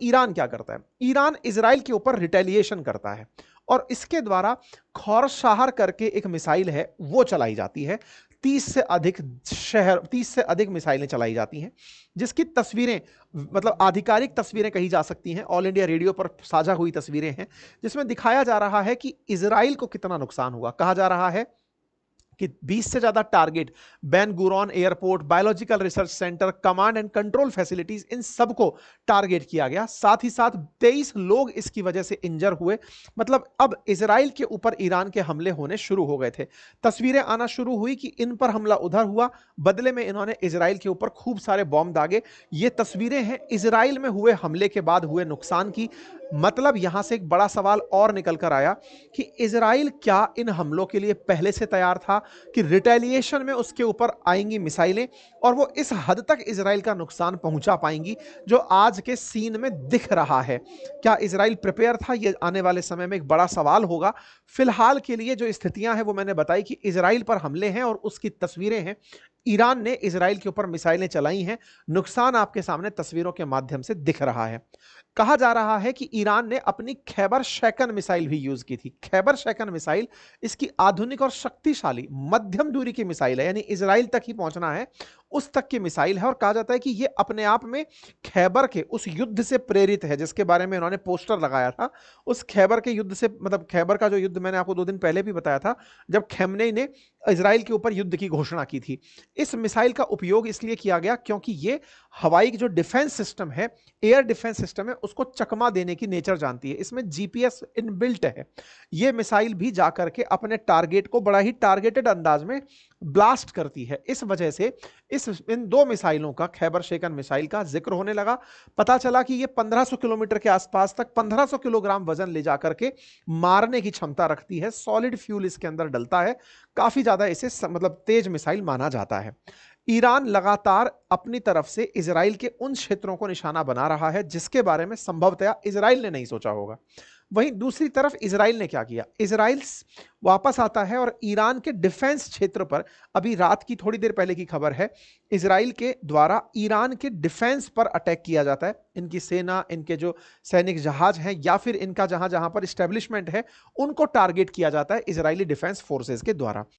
Iran क्या करता है? ईरान इजराइल के ऊपर रिटेलिएशन करता है और इसके द्वारा खौरशाहर करके एक मिसाइल है वो चलाई जाती है। 30 से अधिक मिसाइलें चलाई जाती हैं, जिसकी तस्वीरें मतलब आधिकारिक तस्वीरें कही जा सकती हैं, ऑल इंडिया रेडियो पर साझा हुई तस्वीरें हैं, जिसमें दिखाया जा रहा है कि इजराइल को कितना नुकसान हुआ। कहा जा रहा है कि 20 से ज्यादा target, Ben Gurion airport, biological research centre, command and control facilities, इन सबको टारगेट किया गया। साथ ही साथ 23 लोग इसकी वजह से इंजर हुए। मतलब अब इसराइल के ऊपर ईरान के हमले होने शुरू हो गए थे। तस्वीरें आना शुरू हुई कि इन पर हमला उधर हुआ, बदले में इन्होंने इसराइल के ऊपर खूब सारे बॉम्ब दागे। ये तस्वीरें हैं इसराइल में हुए हमले के बाद हुए नुकसान की। मतलब यहां से एक बड़ा सवाल और निकल कर आया कि इजराइल क्या इन हमलों के लिए पहले से तैयार था कि रिटेलिएशन में उसके ऊपर आएंगी मिसाइलें और वो इस हद तक इजराइल का नुकसान पहुंचा पाएंगी जो आज के सीन में दिख रहा है। क्या इजराइल प्रिपेयर था? ये आने वाले समय में एक बड़ा सवाल होगा। फिलहाल के लिए जो स्थितियां हैं वो मैंने बताई कि इजराइल पर हमले हैं और उसकी तस्वीरें हैं। ईरान ने इजराइल के ऊपर मिसाइलें चलाई हैं, नुकसान आपके सामने तस्वीरों के माध्यम से दिख रहा है। कहा जा रहा है कि ईरान ने अपनी खैबर शैकन मिसाइल भी यूज की थी। खैबर शैकन मिसाइल इसकी आधुनिक और शक्तिशाली मध्यम दूरी की मिसाइल है, यानी इजराइल तक ही पहुंचना है उस तक की मिसाइल है। और कहा जाता है कि यह अपने आप में खैबर के उस युद्ध से प्रेरित है जिसके बारे में इन्होंने पोस्टर लगाया था। उस खैबर के युद्ध से, मतलब खैबर का जो युद्ध मैंने आपको 2 दिन पहले भी बताया था, जब खेमनेई ने इजराइल के ऊपर युद्ध की घोषणा की थी। इस मिसाइल का उपयोग इसलिए किया गया क्योंकि यह हवाई जो डिफेंस सिस्टम है, एयर डिफेंस सिस्टम है, उसको चकमा देने की नेचर जानती है। इसमें जीपीएस इनबिल्ट है। यह मिसाइल भी जाकर के अपने टारगेट को बड़ा ही टारगेटेड अंदाज में ब्लास्ट करती है। इस वजह से इन 2 मिसाइलों का, खैबर शेकन मिसाइल का जिक्र होने लगा। पता चला कि यह 1500 किलोमीटर के आसपास तक 1500 किलोग्राम वजन ले जाकर के मारने की क्षमता रखती है। सॉलिड फ्यूल इसके अंदर डलता है। काफी ज्यादा इसे मतलब तेज मिसाइल माना जाता है। ईरान लगातार अपनी तरफ से इजराइल के उन क्षेत्रों को निशाना बना रहा है जिसके बारे में संभवतया इजराइल ने नहीं सोचा होगा। वहीं दूसरी तरफ इजराइल ने क्या किया? इजराइल वापस आता है और ईरान के डिफेंस क्षेत्र पर, अभी रात की थोड़ी देर पहले की खबर है, इजराइल के द्वारा ईरान के डिफेंस पर अटैक किया जाता है। इनकी सेना, इनके जो सैनिक जहाज हैं या फिर इनका जहां जहां पर स्टैब्लिशमेंट है, उनको टारगेट किया जाता है इजरायली डिफेंस फोर्सेस के द्वारा।